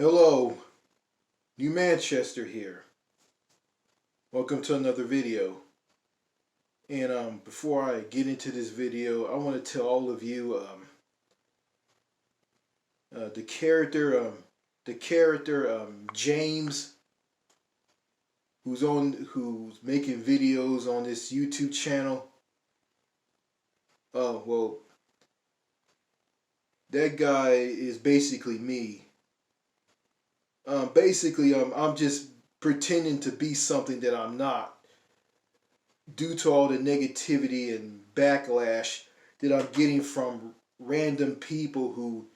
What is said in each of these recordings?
Hello, New Manchester here. Welcome to another video. And before I get into this video, I want to tell all of you the character James, who's making videos on this YouTube channel. Well, that guy is basically me. I'm just pretending to be something that I'm not, due to all the negativity and backlash that I'm getting from random people who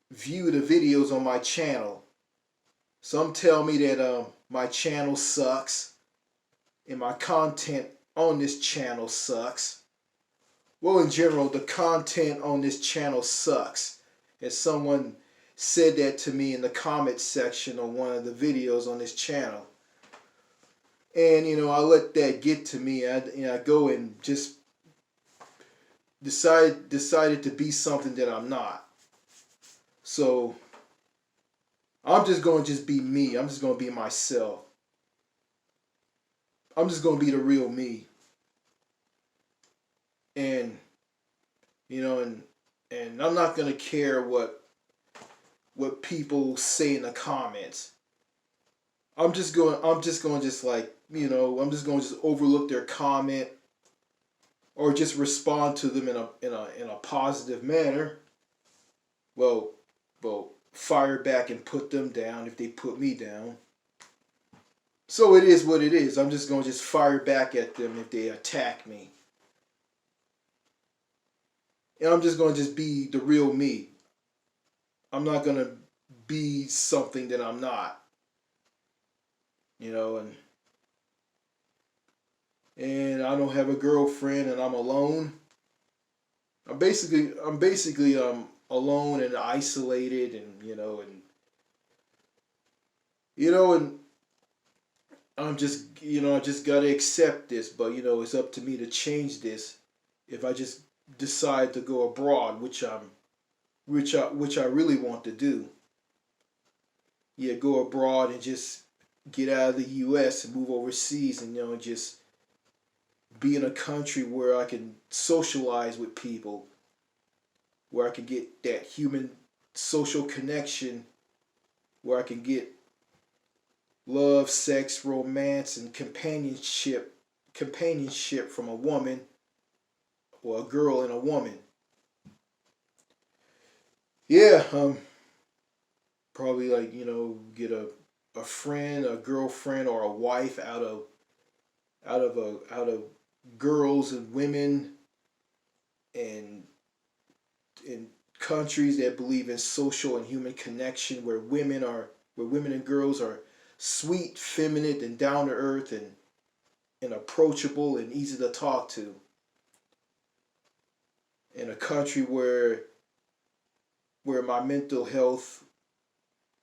view the videos on my channel. Some tell me that my channel sucks and my content on this channel sucks. Well, in general, the content on this channel sucks. And someone said that to me in the comment section on one of the videos on this channel. And, I let that get to me. I go and just decided to be something that I'm not. So, I'm just going to just be me. I'm just going to be myself. I'm just going to be the real me. And, and I'm not going to care what people say in the comments. I'm just going to just overlook their comment or just respond to them in a positive manner. Well, fire back and put them down if they put me down. So it is what it is. I'm just going to just fire back at them if they attack me. And I'm just going to just be the real me. I'm not going to be something that I'm not. And I don't have a girlfriend and I'm alone. I'm basically alone and isolated, and I'm just I just gotta accept this, but it's up to me to change this if I just decide to go abroad, which I really want to do. Yeah, go abroad and just get out of the U.S. and move overseas, and just be in a country where I can socialize with people, where I can get that human social connection, where I can get love, sex, romance, and companionship from a woman, or a girl and a woman. Yeah, probably get a friend, a girlfriend, or a wife out of girls and women, and in countries that believe in social and human connection, where women and girls are sweet, feminine, and down to earth, and approachable and easy to talk to. In a country where my mental health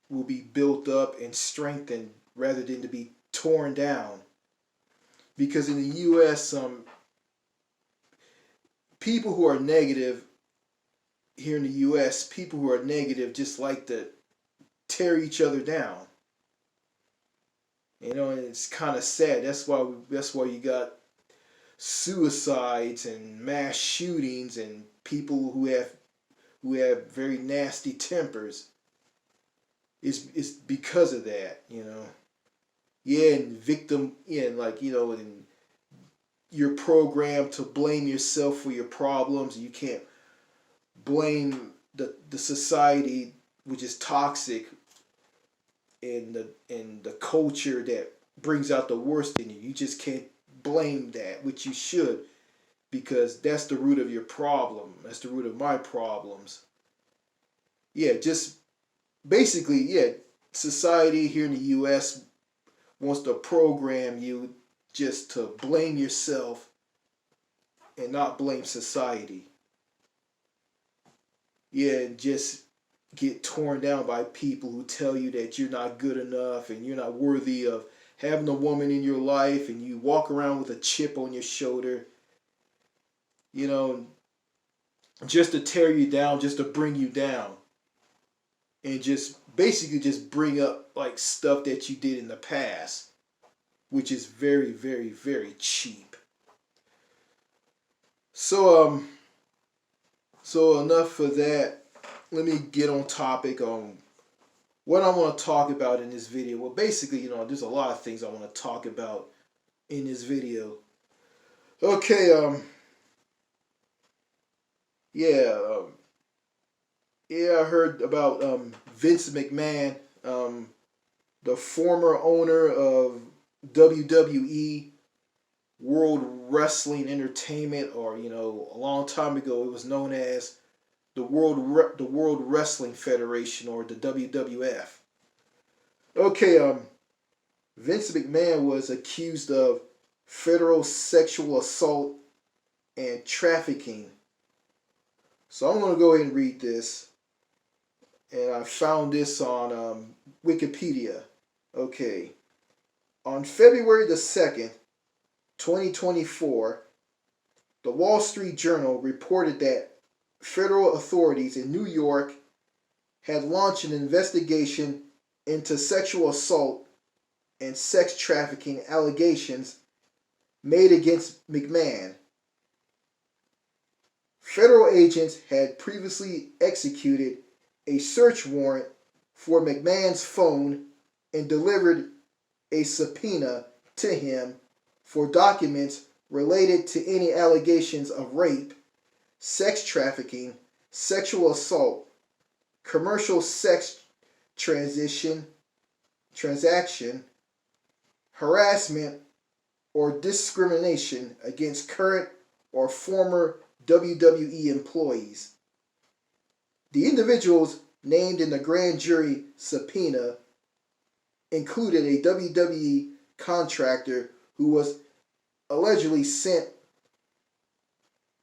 will be built up and strengthened rather than to be torn down. Because in the U.S., people who are negative here in the U.S., people who are negative just like to tear each other down. And it's kind of sad. That's why you got suicides and mass shootings and people who have very nasty tempers. It's because of that, Yeah, and and you're programmed to blame yourself for your problems. You can't blame the society, which is toxic, and the culture that brings out the worst in you. You just can't blame that, which you should, because that's the root of your problem. That's the root of my problems. Yeah, just basically, society here in the U.S. wants to program you just to blame yourself and not blame society. Yeah, and just get torn down by people who tell you that you're not good enough and you're not worthy of having a woman in your life, and you walk around with a chip on your shoulder, just to tear you down, just to bring you down. And just basically just bring up like stuff that you did in the past, which is very, very, very cheap. So so enough for that. Let me get on topic on what I want to talk about in this video. Well, basically, there's a lot of things I want to talk about in this video. Okay, yeah, yeah, I heard about Vince McMahon, the former owner of WWE, World Wrestling Entertainment, or a long time ago it was known as the World Wrestling Federation, or the WWF. Okay, Vince McMahon was accused of federal sexual assault and trafficking. So I'm going to go ahead and read this. And I found this on Wikipedia. Okay. On February the 2nd, 2024, the Wall Street Journal reported that federal authorities in New York had launched an investigation into sexual assault and sex trafficking allegations made against McMahon. Federal agents had previously executed a search warrant for McMahon's phone and delivered a subpoena to him for documents related to any allegations of rape, sex trafficking, sexual assault, commercial sex transaction, harassment, or discrimination against current or former WWE employees. The individuals named in the grand jury subpoena included a WWE contractor who was allegedly sent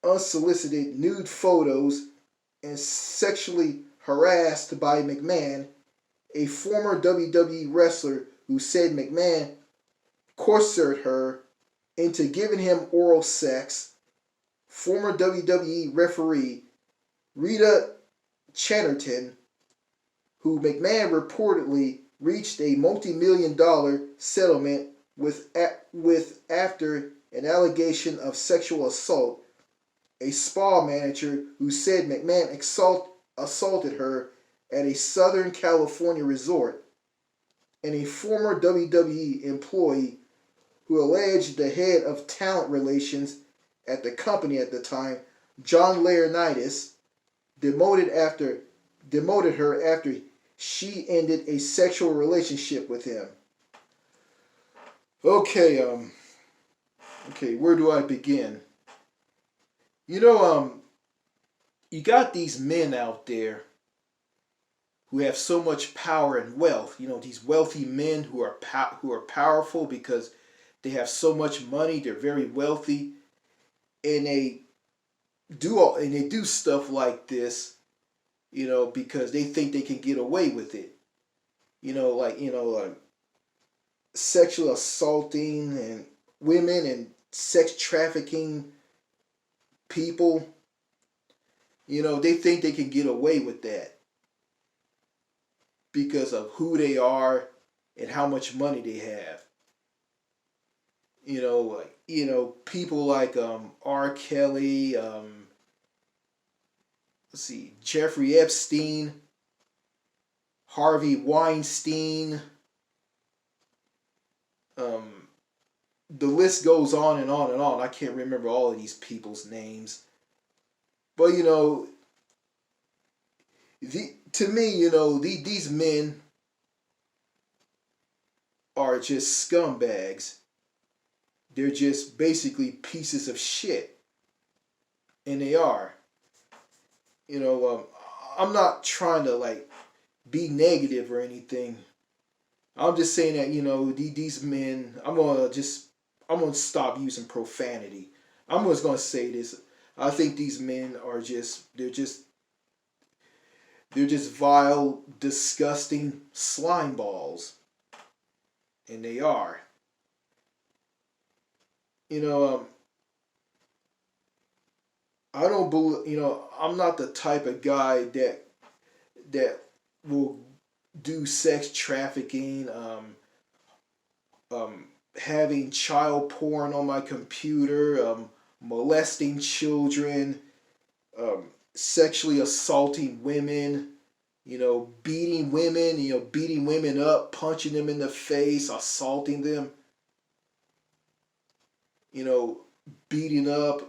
unsolicited nude photos and sexually harassed by McMahon, a former WWE wrestler who said McMahon coerced her into giving him oral sex, former WWE referee Rita Chatterton, who McMahon reportedly reached a multi-million-dollar settlement with after an allegation of sexual assault, a spa manager who said McMahon assaulted her at a Southern California resort, and a former WWE employee who alleged the head of talent relations at the company at the time, John Laurinaitis, demoted her after she ended a sexual relationship with him. Okay, where do I begin? You got these men out there who have so much power and wealth. These wealthy men who are powerful because they have so much money. They're very wealthy, and they do stuff like this, because they think they can get away with it. Like sexual assaulting and women and sex trafficking people. They think they can get away with that because of who they are and how much money they have. People like R. Kelly, Jeffrey Epstein, Harvey Weinstein. The list goes on and on and on. I can't remember all of these people's names, but to me, these men are just scumbags. They're just basically pieces of shit, and they are. I'm not trying to be negative or anything. I'm just saying that these men. I'm gonna stop using profanity. I'm just gonna say this. I think these men are they're just vile, disgusting slime balls, and they are. I don't believe. I'm not the type of guy that will do sex trafficking, um, having child porn on my computer, molesting children, sexually assaulting women, beating women up, punching them in the face, assaulting them, you know, beating up,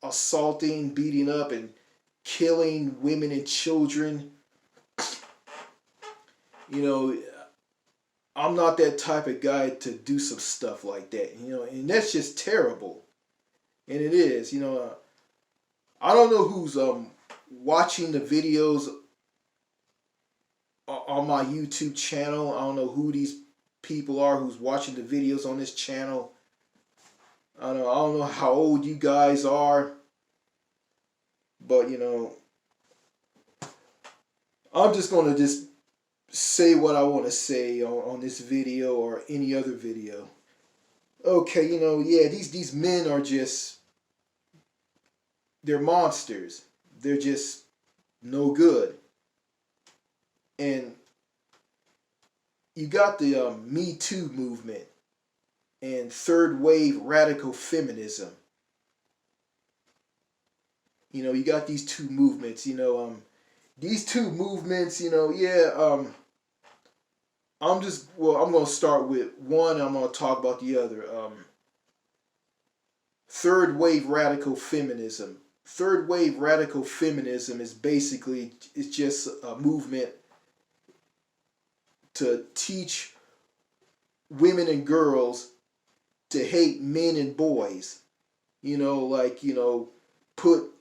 assaulting, beating up, and killing women and children. You know, I'm not that type of guy to do some stuff like that, and that's just terrible. And it is, I don't know who's watching the videos on my YouTube channel. I don't know who these people are who's watching the videos on this channel. I don't know how old you guys are, but I'm just gonna just say what I want to say on this video or any other video. Okay, yeah, these men are just, they're monsters. They're just no good. And you got the Me Too movement and third wave radical feminism. You got these two movements. These two movements. Yeah. I'm gonna start with one. I'm gonna talk about the other. Third wave radical feminism. Third wave radical feminism is basically, it's just a movement to teach women and girls to hate men and boys. Put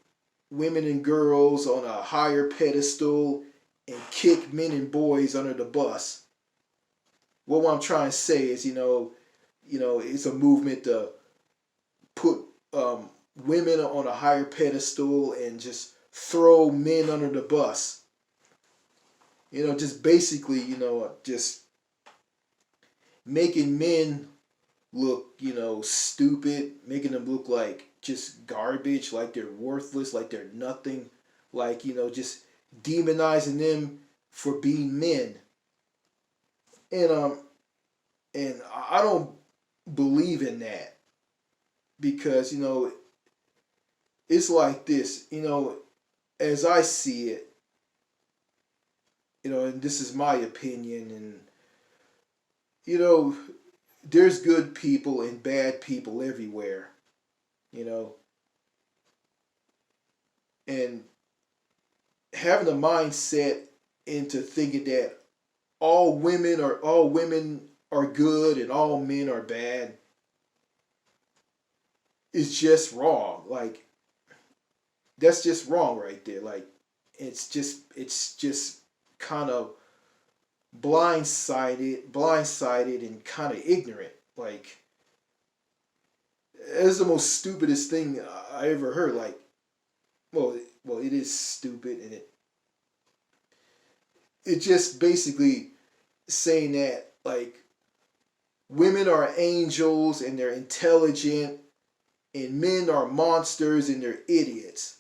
women and girls on a higher pedestal and kick men and boys under the bus. What I'm trying to say is, it's a movement to put women on a higher pedestal and just throw men under the bus. Just basically, just making men look, stupid, making them look like just garbage, like they're worthless, like they're nothing, like, just demonizing them for being men. And I don't believe in that, because it's like this, as I see it, and this is my opinion, and you know there's good people and bad people everywhere, you know and having a mindset into thinking that all women are good and all men are bad is just wrong. Like, that's just wrong right there. Like, it's just kind of blindsided and kind of ignorant. Like, it's the most stupidest thing I ever heard. Like, well, it is stupid, and it just basically saying that, like, women are angels and they're intelligent, and men are monsters and they're idiots.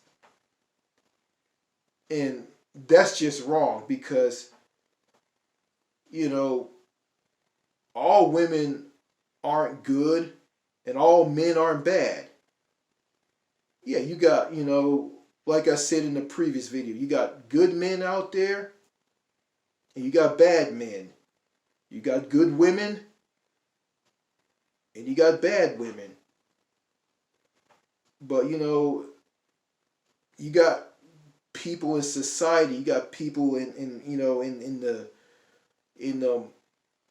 And that's just wrong, because you know all women aren't good and all men aren't bad. Yeah, you got, like I said in the previous video, you got good men out there and you got bad men. You got good women and you got bad women. But you got people in society, you got people in the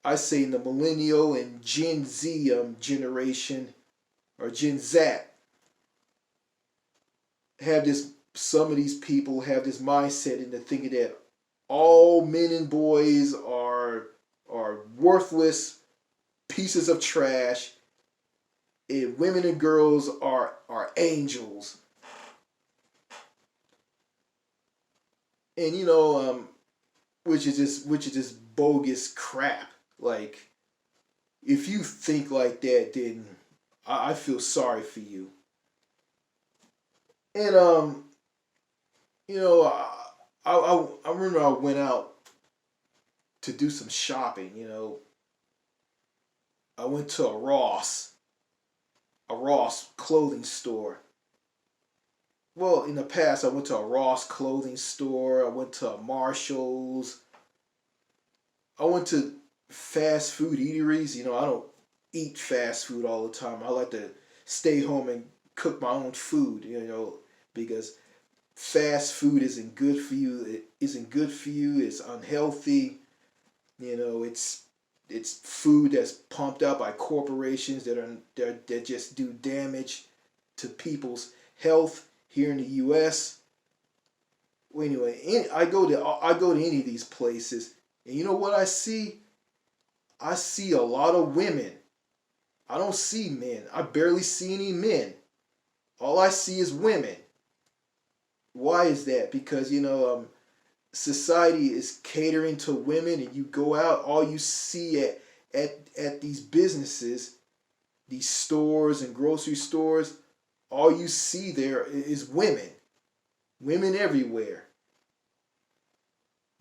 I say in the millennial and Gen Z generation, or Gen Z, have this some of these people have this mindset into thinking that all men and boys are worthless pieces of trash, and women and girls are angels. And which is just bogus crap. Like, if you think like that, then I feel sorry for you. And you know I remember I went out to do some shopping. I went to a Ross clothing store. Well, in the past, I went to a Ross clothing store. I went to a Marshalls. I went to fast food eateries. I don't eat fast food all the time. I like to stay home and cook my own food. Because fast food isn't good for you. It isn't good for you. It's unhealthy. It's food that's pumped out by corporations that just do damage to people's health here in the U.S. Well, anyway, I go to any of these places, and you know what I see? I see a lot of women. I don't see men. I barely see any men. All I see is women. Why is that? Because society is catering to women, and you go out, all you see at these businesses, these stores and grocery stores, all you see there is women. Women everywhere.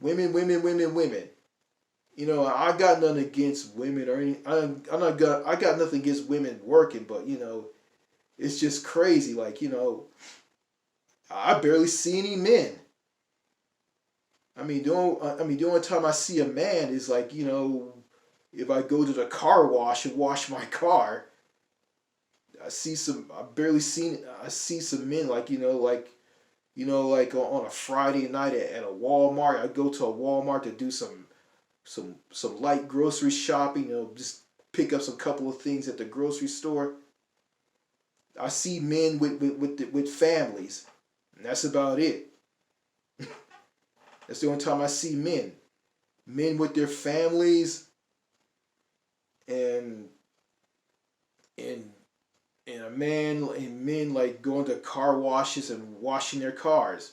Women, women, women, women. I got nothing against women or any. I got nothing against women working, but it's just crazy. Like I barely see any men. The only time I see a man is like if I go to the car wash and wash my car. I see some men like on a Friday night at a Walmart. I go to a Walmart to do some light grocery shopping. Just pick up some couple of things at the grocery store. I see men with families, and that's about it. That's the only time I see men. Men with their families, and and and men like going to car washes and washing their cars.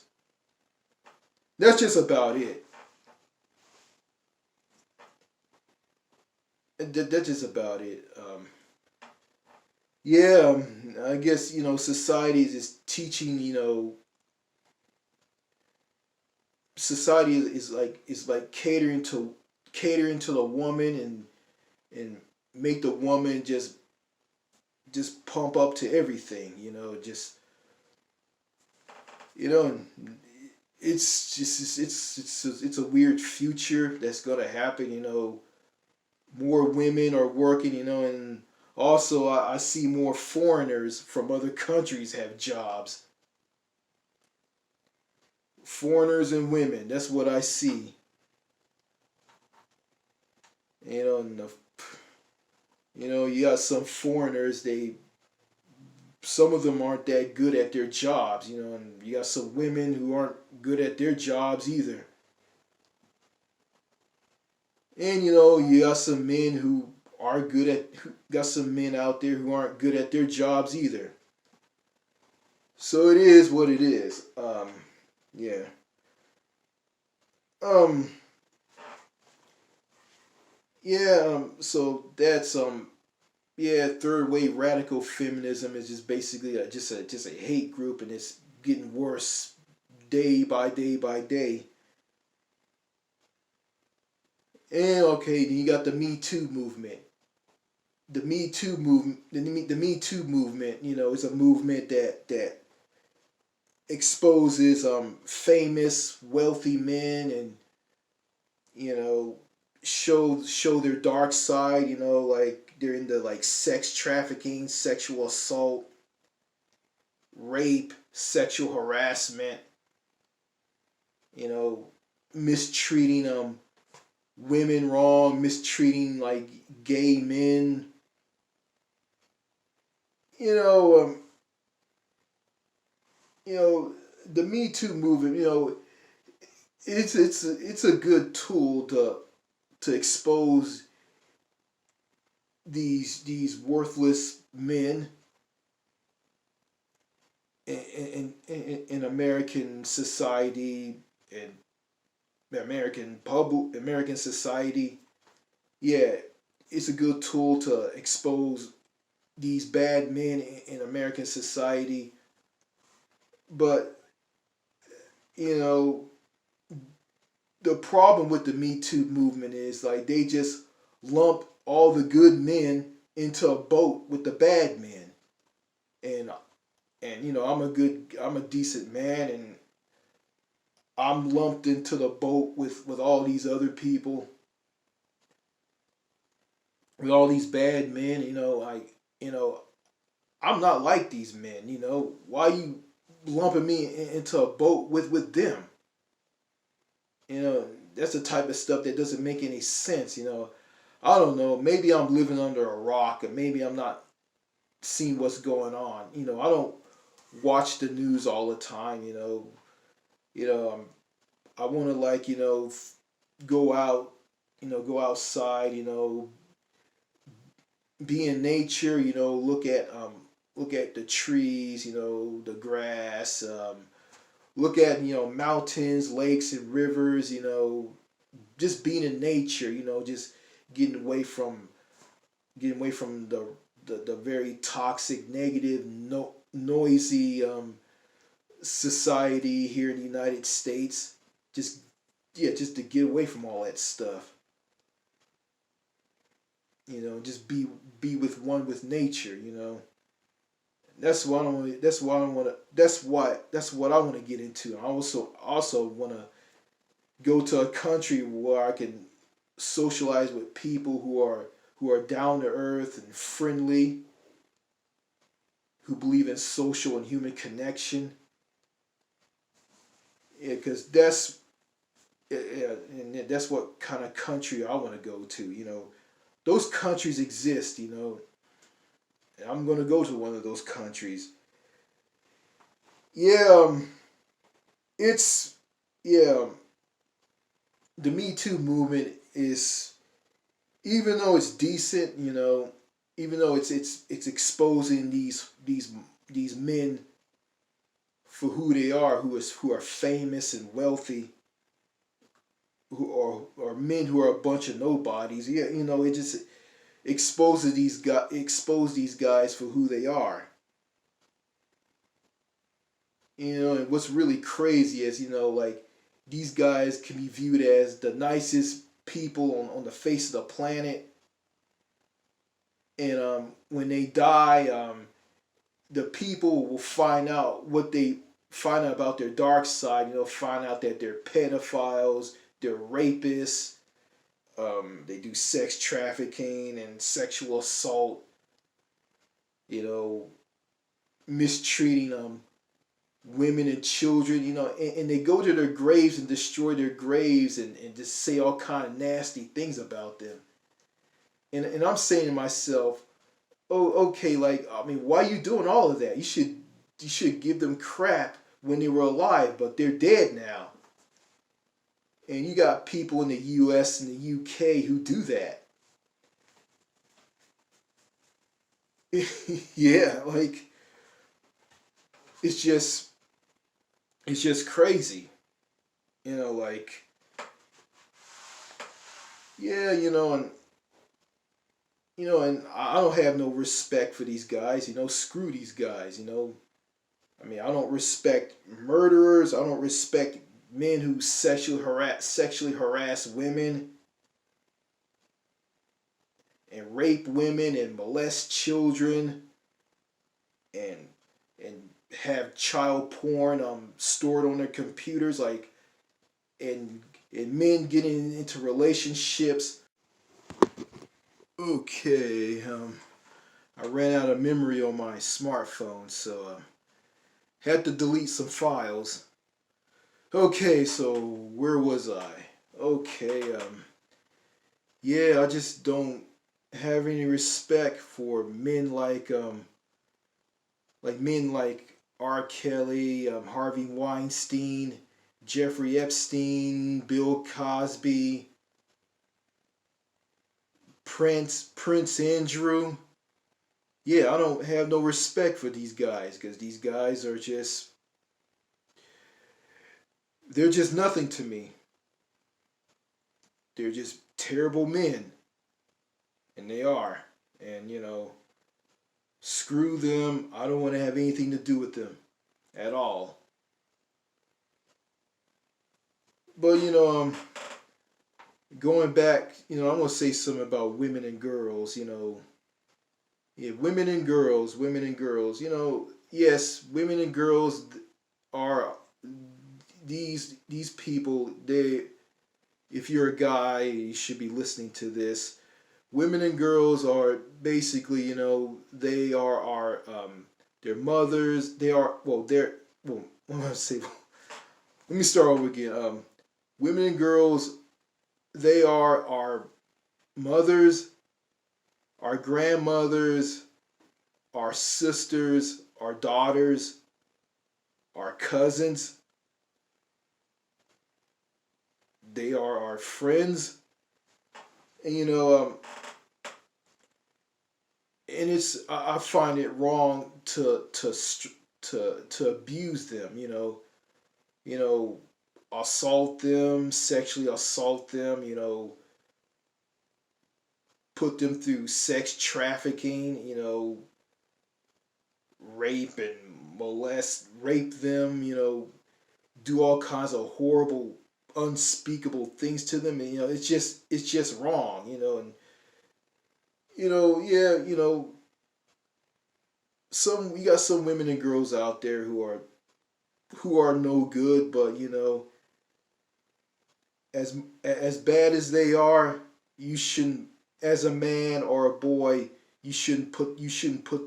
That's just about it. That's just about it. Yeah, I guess society is just teaching. Society is like catering to the woman, and make the woman just pump up to everything. Just you know it's a weird future that's gonna happen. More women are working. And also I see more foreigners from other countries have jobs. Foreigners and women. That's what I see. And you got some foreigners. Some of them aren't that good at their jobs. And you got some women who aren't good at their jobs either. And you got some men who are good at. Got some men out there who aren't good at their jobs either. So it is what it is. Yeah. Um. Yeah. So that's Yeah. Third wave radical feminism is just basically just a hate group, and it's getting worse day by day by day. And okay, then you got the Me Too movement. The Me Too movement, is a movement that exposes famous wealthy men, and you know show their dark side. Like they're into like sex trafficking, sexual assault, rape, sexual harassment. You know, mistreating women wrong, mistreating like gay men. You know, you know the Me Too movement. It's a good tool to expose these worthless men in American society and American society. Yeah, it's a good tool to expose these bad men in American society. But you know, the the problem with the Me Too movement is like they just lump all the good men into a boat with the bad men, and I'm a decent man, and I'm lumped into the boat with all these other people, with all these bad men. You know, I'm not like these men. Why you lumping me into a boat with them? You know, that's the type of stuff that doesn't make any sense. I don't know. Maybe I'm living under a rock, and maybe I'm not seeing what's going on. I don't watch the news all the time. You know, I want to go out, go outside. Be in nature. Look at the trees. The grass. Look at mountains, lakes, and rivers. Just being in nature. Just getting away from the very toxic, negative, noisy society here in the United States. Just just to get away from all that stuff. Just be with nature. That's what I want. That's what I want to. That's what I want to get into. I also want to go to a country where I can socialize with people who are down to earth and friendly, who believe in social and human connection. Yeah, because that's what kind of country I want to go to. Those countries exist. And I'm gonna go to one of those countries. Yeah, it's yeah. The Me Too movement is, even though it's decent, even though it's exposing these men for who they are, who are famous and wealthy, or men who are a bunch of nobodies. Yeah, it just expose these guys for who they are. And what's really crazy is like these guys can be viewed as the nicest people on the face of the planet, and when they die, the people will find out about their dark side. Find out that they're pedophiles, they're rapists, they do sex trafficking and sexual assault. You know, mistreating women and children. And they go to their graves and destroy their graves, and just say all kind of nasty things about them. And I'm saying to myself, oh, okay, like, I mean, why are you doing all of that? You should give them crap when they were alive, but they're dead now. And you got people in the US and the UK who do that. Yeah, like, it's just crazy. Like, yeah, and I don't have no respect for these guys. Screw these guys. I mean, I don't respect murderers. I don't respect men who sexually harass women and rape women and molest children, and and have child porn stored on their computers, like, and men getting into relationships. Okay, I ran out of memory on my smartphone, so had to delete some files. Okay, so where was I? Okay, yeah, I just don't have any respect for men like R. Kelly, Harvey Weinstein, Jeffrey Epstein, Bill Cosby, Prince Andrew. Yeah, I don't have no respect for these guys, because these guys are they're just nothing to me. They're just terrible men, and they are. And screw them. I don't want to have anything to do with them at all. But going back, I'm gonna say something about women and girls. Yeah, women and girls. Yes, women and girls are these people. They, if you're a guy, you should be listening to this. Women and girls are basically, they are our their mothers. They are they're well. I'm gonna say. Let me start over again. Women and girls, they are our mothers, our grandmothers, our sisters, our daughters, our cousins. They are our friends, and and it's I find it wrong to abuse them. You know, assault them, sexually assault them. Put them through sex trafficking. Rape and rape them. Do all kinds of horrible, unspeakable things to them, and it's just wrong. And yeah, some you got some women and girls out there who are no good, but as bad as they are, you shouldn't, as a man or a boy, you shouldn't put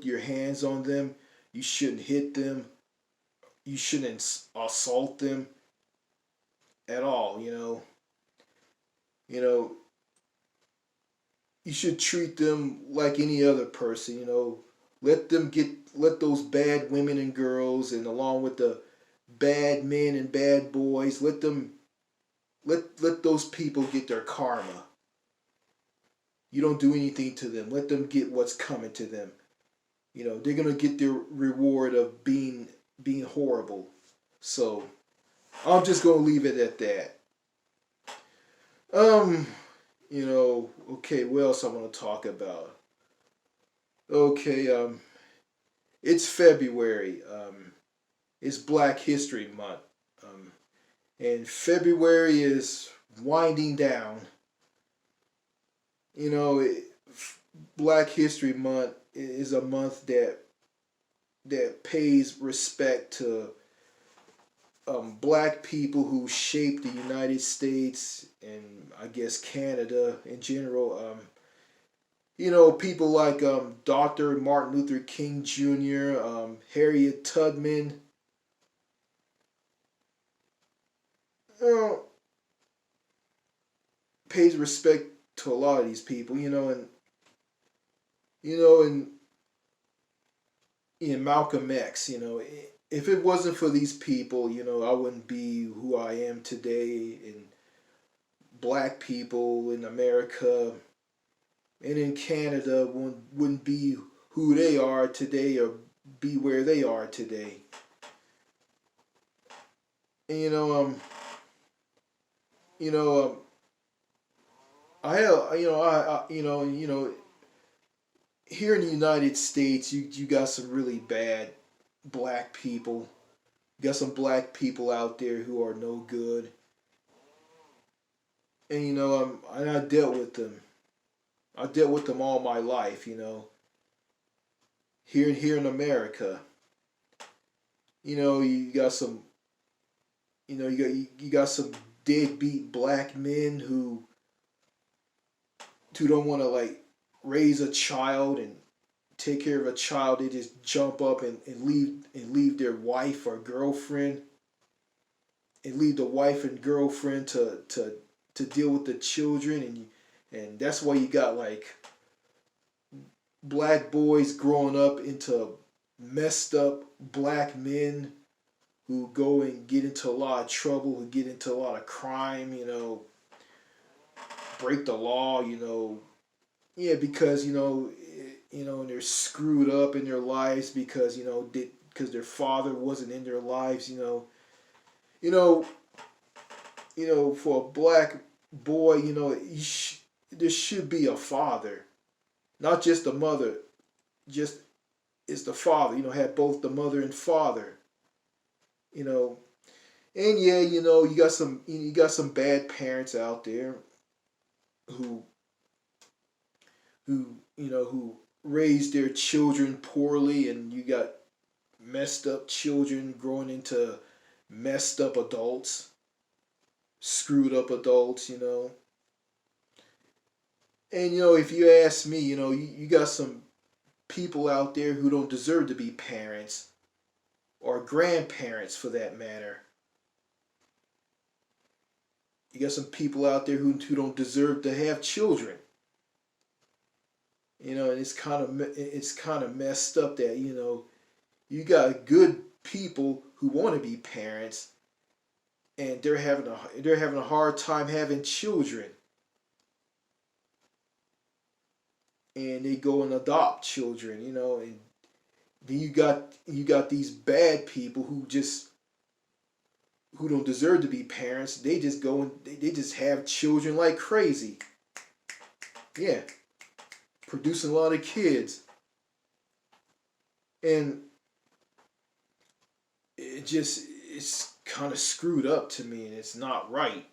your hands on them. You shouldn't hit them. You shouldn't assault them at all. You know, you should treat them like any other person. Let those bad women and girls, and along with the bad men and bad boys, let those people get their karma. You don't do anything to them. Let them get what's coming to them. They're gonna get their reward of being horrible. So I'm just gonna leave it at that. Um, okay, what else I want to talk about? Okay, it's February. It's Black History Month. Um, and February is winding down. You know, it, Black History Month is a month that pays respect to black people who shaped the United States and I guess Canada in general. People like Dr. Martin Luther King Jr., Harriet Tubman. You know, pays respect to a lot of these people. And Malcolm X. If it wasn't for these people, I wouldn't be who I am today. And black people in America and in Canada wouldn't be who they are today or be where they are today. And you know, I have, here in the United States, you got some really bad black people. You got some black people out there who are no good. And and I dealt with them. I dealt with them all my life. Here in America. You got some. You got some deadbeat black men who don't want to like raise a child and take care of a child. They just jump up and leave their wife or girlfriend and leave the wife and girlfriend to deal with the children. And that's why you got like black boys growing up into messed up black men who go and get into a lot of trouble, who get into a lot of crime, break the law, yeah, because and they're screwed up in their lives because because their father wasn't in their lives, you know, for a black boy, there should be a father, not just a mother, just is the father, have both the mother and father, you know. And yeah, you got some bad parents out there. who who raise their children poorly, and you got messed up children growing into messed up adults, screwed up adults, And if you ask me, you got some people out there who don't deserve to be parents or grandparents for that matter. You got some people out there who don't deserve to have children. And it's kind of messed up that you got good people who want to be parents, and they're having a hard time having children, and they go and adopt children, and then you got these bad people who don't deserve to be parents. They just go and they just have children like crazy. Yeah, producing a lot of kids, and it's kind of screwed up to me, and it's not right.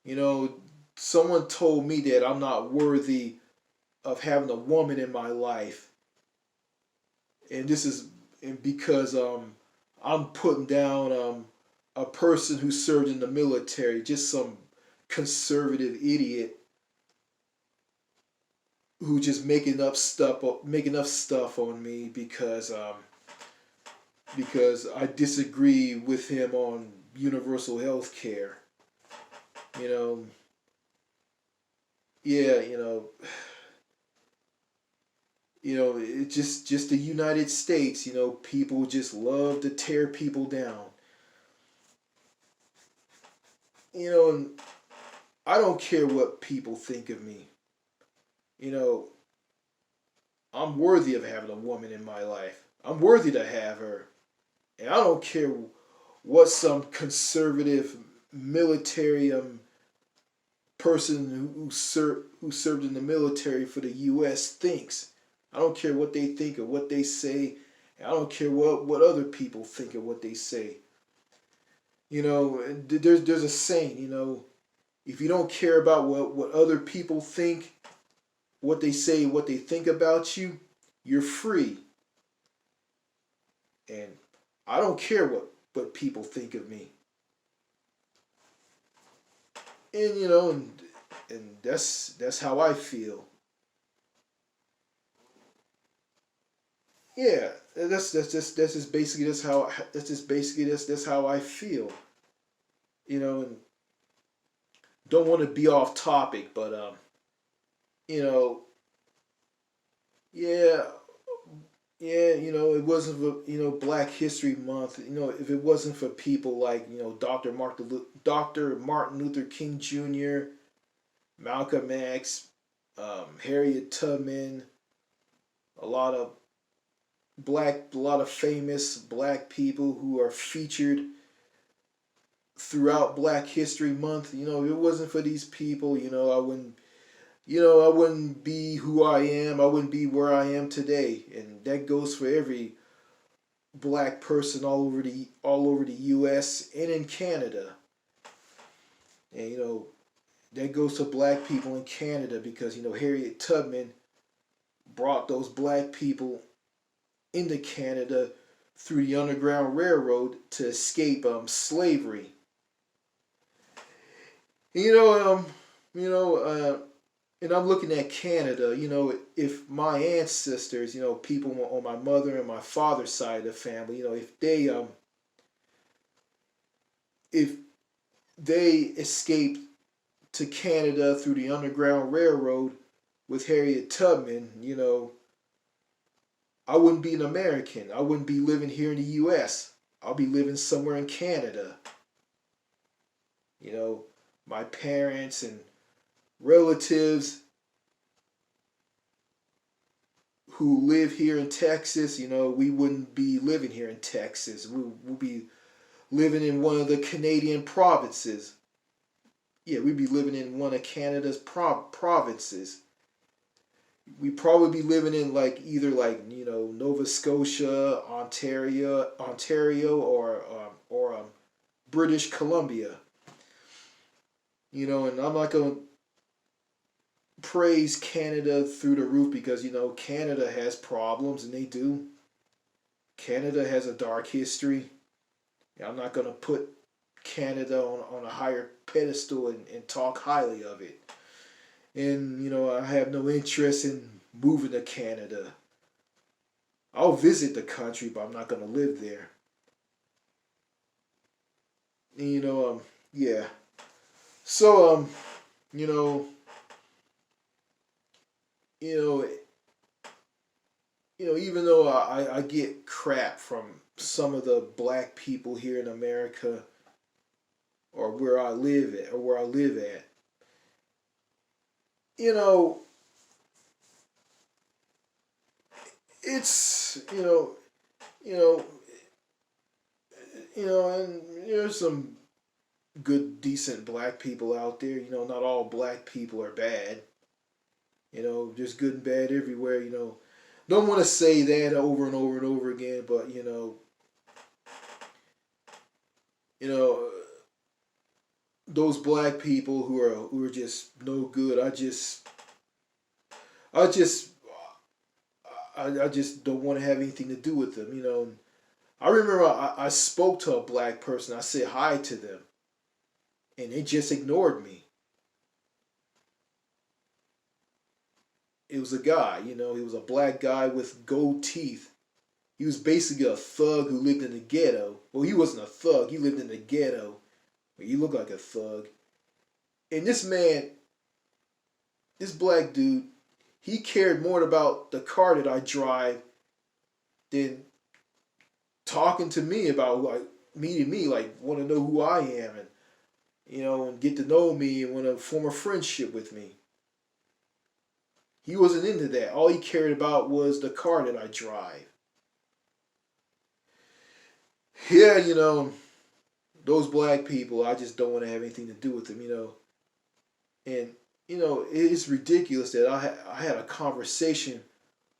You know, Someone told me that I'm not worthy of having a woman in my life, and this is because I'm putting down a person who served in the military, just some conservative idiot who just making up stuff on me because I disagree with him on universal health care. You know, yeah, it just the United States. People just love to tear people down. And I don't care what people think of me. You know, I'm worthy of having a woman in my life. I'm worthy to have her, and I don't care what some conservative military person who served in the military for the U.S. thinks. I don't care what they think or what they say. And I don't care what other people think or what they say. There's a saying. If you don't care about what other people think, what they say, what they think about you, you're free. And I don't care what people think of me. And that's how I feel. Yeah, that's just basically that's how I feel. And don't want to be off topic, but you know, yeah, yeah, it wasn't for Black History Month. If it wasn't for people like Dr. Martin Luther King Jr., Malcolm X, Harriet Tubman, a lot of a lot of famous black people who are featured throughout Black History Month. If it wasn't for these people, I wouldn't be who I am. I wouldn't be where I am today, and that goes for every black person all over the U.S. and in Canada. And that goes to black people in Canada because Harriet Tubman brought those black people into Canada through the Underground Railroad to escape slavery. You know, you know, and I'm looking at Canada. If my ancestors, people on my mother and my father's side of the family, if they escaped to Canada through the Underground Railroad with Harriet Tubman, I wouldn't be an American. I wouldn't be living here in the U.S. I'll be living somewhere in Canada. You know, my parents and relatives who live here in Texas, we wouldn't be living here in Texas. We'll be living in one of the Canadian provinces. Yeah, we'd be living in one of Canada's provinces. We'd probably be living in either Nova Scotia, Ontario, or British Columbia. And I'm not going. praise Canada through the roof because, Canada has problems, and they do. Canada has a dark history. I'm not going to put Canada on a higher pedestal and talk highly of it. And, I have no interest in moving to Canada. I'll visit the country, but I'm not going to live there. And, yeah. So, you know, you know, even though I get crap from some of the black people here in America, or where I live at, you know, it's you know, and there's some good, decent black people out there. Not all black people are bad. There's good and bad everywhere. Don't want to say that over and over and over again, but you know, those black people who are just no good. I just, I just don't want to have anything to do with them. I remember I spoke to a black person. I said hi to them, and they just ignored me. It was a guy. He was a black guy with gold teeth. He was basically a thug who lived in the ghetto. Well, he wasn't a thug. He lived in the ghetto. But he looked like a thug. And this man, this black dude, he cared more about the car that I drive than talking to me about, like, meeting me, like, want to know who I am, and and get to know me and want to form a friendship with me. He wasn't into that. All he cared about was the car that I drive. Yeah, those black people, I just don't want to have anything to do with them. And it's ridiculous that I had a conversation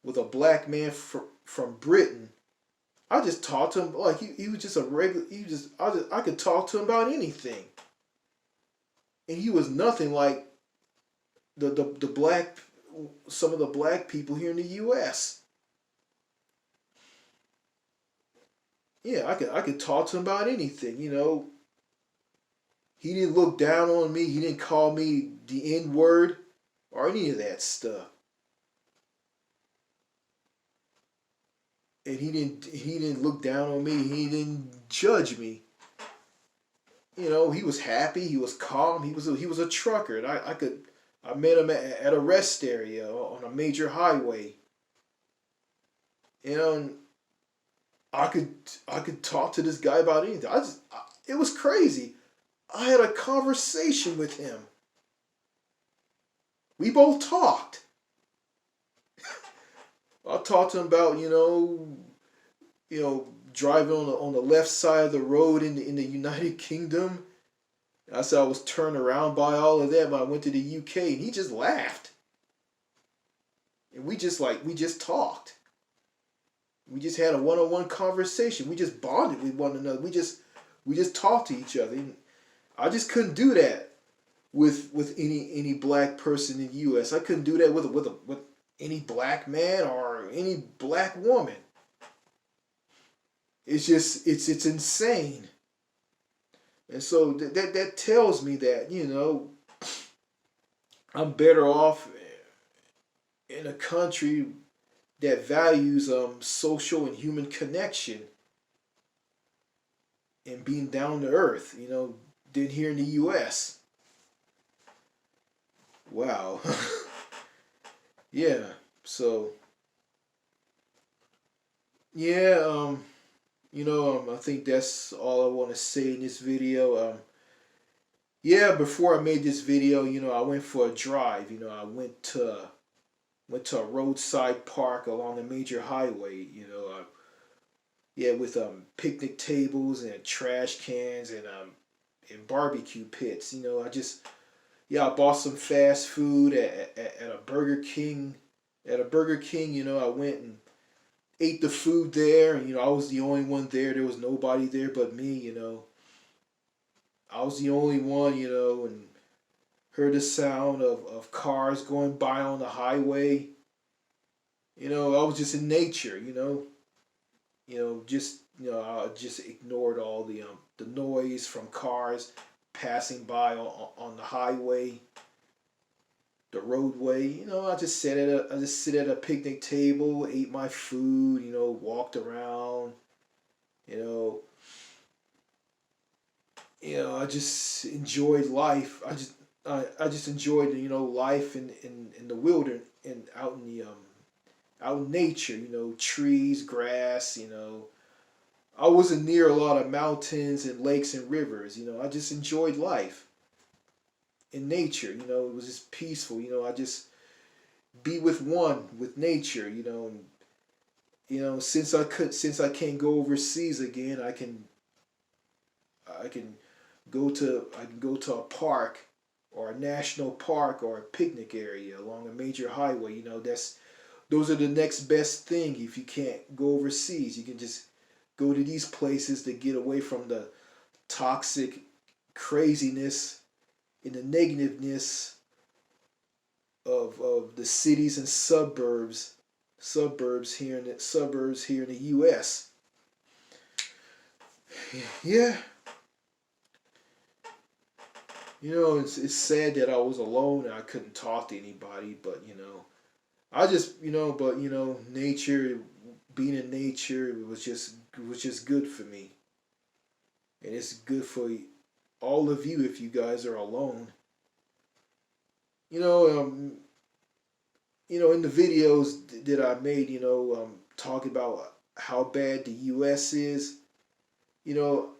with a black man from Britain. I just talked to him like he was just a regular. I could talk to him about anything, and he was nothing like the black some of the black people here in the U.S. Yeah, I could talk to him about anything. He didn't look down on me. He didn't call me the N word or any of that stuff. And he didn't look down on me. He didn't judge me. He was happy. He was calm. He was a trucker. And I met him at a rest area on a major highway. And I could talk to this guy about anything. It was crazy. I had a conversation with him. We both talked. I talked to him about driving on the left side of the road in the United Kingdom. I said I was turned around by all of that when I went to the UK, and he just laughed. And we just talked. We just had a one-on-one conversation. We just bonded with one another. We just talked to each other. And I just couldn't do that with any black person in the U.S. I couldn't do that with any black man or any black woman. It's just it's insane. And so that tells me that I'm better off in a country that values social and human connection and being down to earth, than here in the U.S. Wow. Yeah. So yeah, I think that's all I want to say in this video. Yeah, before I made this video, I went for a drive. I went to a roadside park along a major highway. Yeah, with picnic tables and trash cans and barbecue pits. I bought some fast food at a Burger King. At a Burger King, I went and ate the food there, and I was the only one there. There was nobody there but me. I was the only one, and heard the sound of cars going by on the highway. I was just in nature. Just I just ignored all the noise from cars passing by on the highway, the roadway. I just sit at a picnic table, ate my food. Walked around. You know, I just enjoyed life. I just enjoyed life in the wilderness and out in nature. Trees, grass. I wasn't near a lot of mountains and lakes and rivers. I just enjoyed life in nature. It was just peaceful. I just be with one with nature. And since I can't go overseas again, I can I can go to a park or a national park or a picnic area along a major highway. Those are the next best thing. If you can't go overseas, you can just go to these places to get away from the toxic craziness and the negativeness of the cities and suburbs here in the US. Yeah. It's sad that I was alone and I couldn't talk to anybody, but I just but nature, being in nature was just good for me. And it's good for all of you if you guys are alone. You know, um, in the videos that I made, talking about how bad the U.S. is. You know,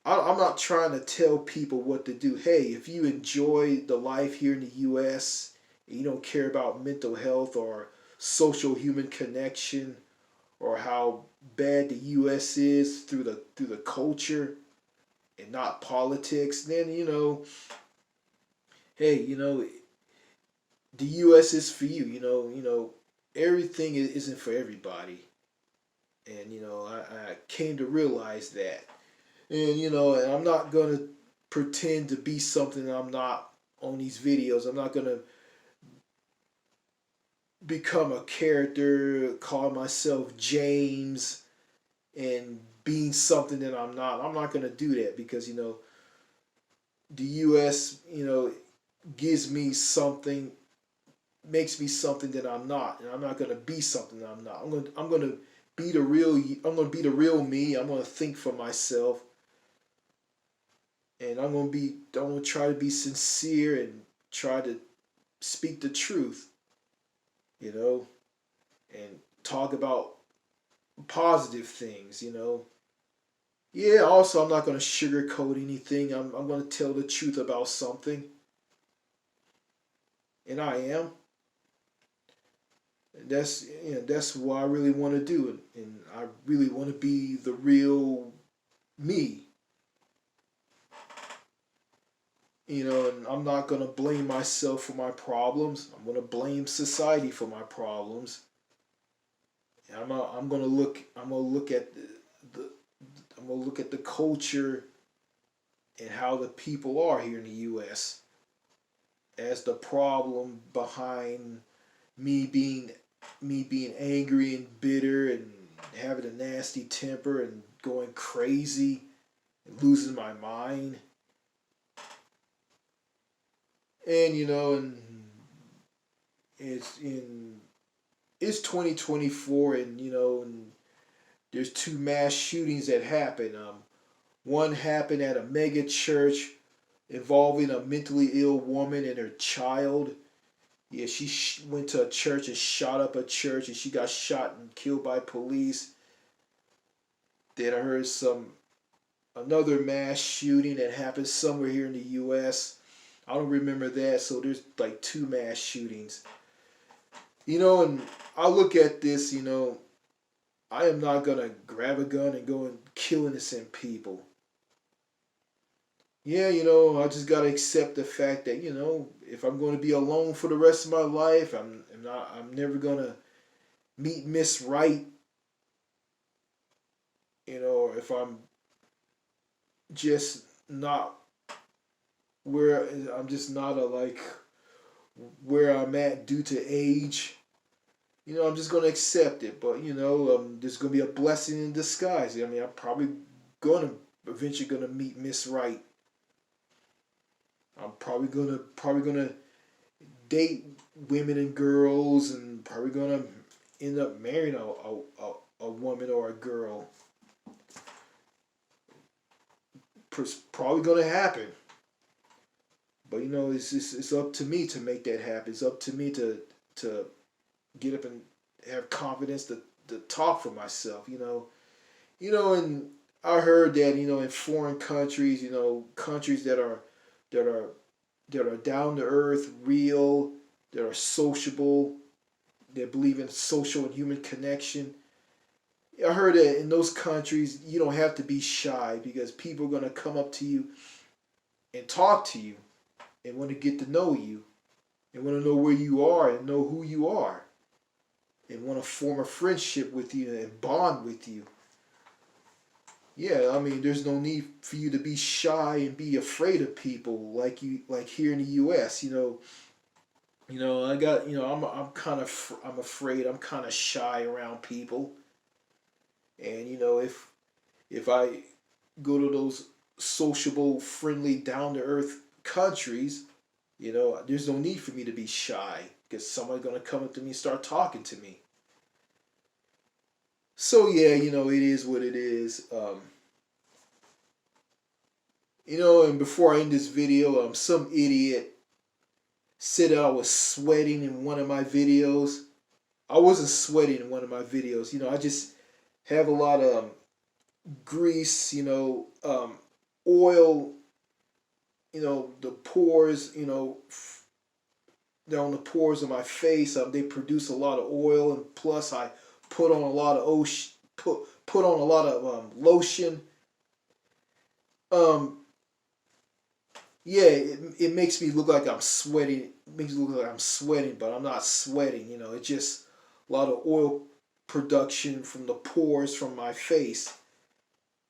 I'm not trying to tell people what to do. Hey, if you enjoy the life here in the U.S. and you don't care about mental health or social human connection or how bad the U.S. is through the culture and not politics, then hey, the U.S. is for you. Everything isn't for everybody, and I came to realize that. And and I'm not gonna pretend to be something I'm not on these videos. I'm not gonna become a character, call myself James, and being something that I'm not. I'm not gonna do that because the U.S. gives me something, makes me something that I'm not, and I'm not gonna be something that I'm not. I'm gonna be the real. I'm gonna be the real me. I'm gonna think for myself, and I'm gonna try to be sincere and try to speak the truth, you know, and talk about positive things, Yeah, also I'm not gonna sugarcoat anything. I'm gonna tell the truth about something, and I am. And that's what I really want to do, and I really want to be the real me. And I'm not gonna blame myself for my problems. I'm gonna blame society for my problems. And I'm gonna look at the I'm gonna look at the culture and how the people are here in the U.S. as the problem behind me being angry and bitter and having a nasty temper and going crazy and losing my mind. And it's in it's 2024, and and there's two mass shootings that happened. One happened at a mega church involving a mentally ill woman and her child. Yeah, she went to a church and shot up a church, and she got shot and killed by police. Then I heard another mass shooting that happened somewhere here in the U.S. I don't remember that. So there's like two mass shootings. And I look at this. I am not gonna grab a gun and go and kill innocent people. Yeah, I just gotta accept the fact that if I'm going to be alone for the rest of my life, I'm never gonna meet Miss Right. Or if I'm just not where I'm just not a like where I'm at due to age. I'm just gonna accept it. But there's gonna be a blessing in disguise. I mean, I'm probably gonna eventually gonna meet Miss Right. I'm probably gonna date women and girls, and probably gonna end up marrying a woman or a girl. Probably gonna happen. But it's up to me to make that happen. It's up to me to get up and have confidence to talk for myself. And I heard that in foreign countries, countries that are that are down to earth, real, that are sociable, that believe in social and human connection. I heard that in those countries you don't have to be shy because people are gonna come up to you and talk to you and want to get to know you and want to know where you are and know who you are and want to form a friendship with you and bond with you. Yeah, I mean, there's no need for you to be shy and be afraid of people like here in the U.S. I got I'm kind of I'm afraid. I'm kind of shy around people, and if I go to those sociable, friendly, down to earth countries, there's no need for me to be shy because someone's gonna come up to me and start talking to me. So yeah, it is what it is. And before I end this video, some idiot said that I was sweating in one of my videos. I wasn't sweating in one of my videos. I just have a lot of grease, oil, the pores, they're on the pores of my face. They produce a lot of oil, and plus I put on a lot of put on a lot of lotion. Um, yeah, it makes me look like I'm sweating. It makes me look like I'm sweating, but I'm not sweating. It's just a lot of oil production from the pores from my face.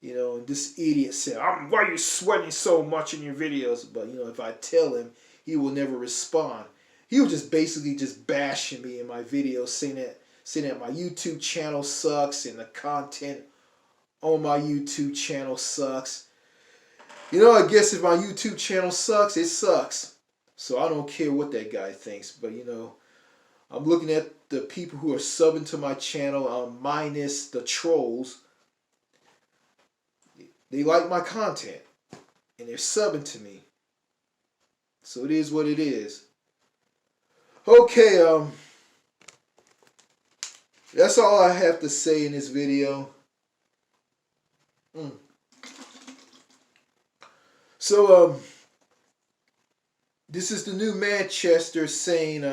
And this idiot said, why are you sweating so much in your videos? But, if I tell him, he will never respond. He was just basically just bashing me in my videos, saying that my YouTube channel sucks and the content on my YouTube channel sucks. I guess if my YouTube channel sucks, it sucks. So I don't care what that guy thinks. But, I'm looking at the people who are subbing to my channel, minus the trolls. They like my content and they're subbing to me. So it is what it is. Okay, that's all I have to say in this video. So, this is the new Manchester saying,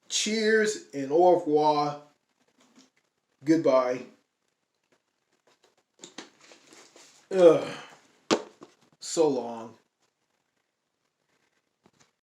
cheers and au revoir. Goodbye. Ugh. So long.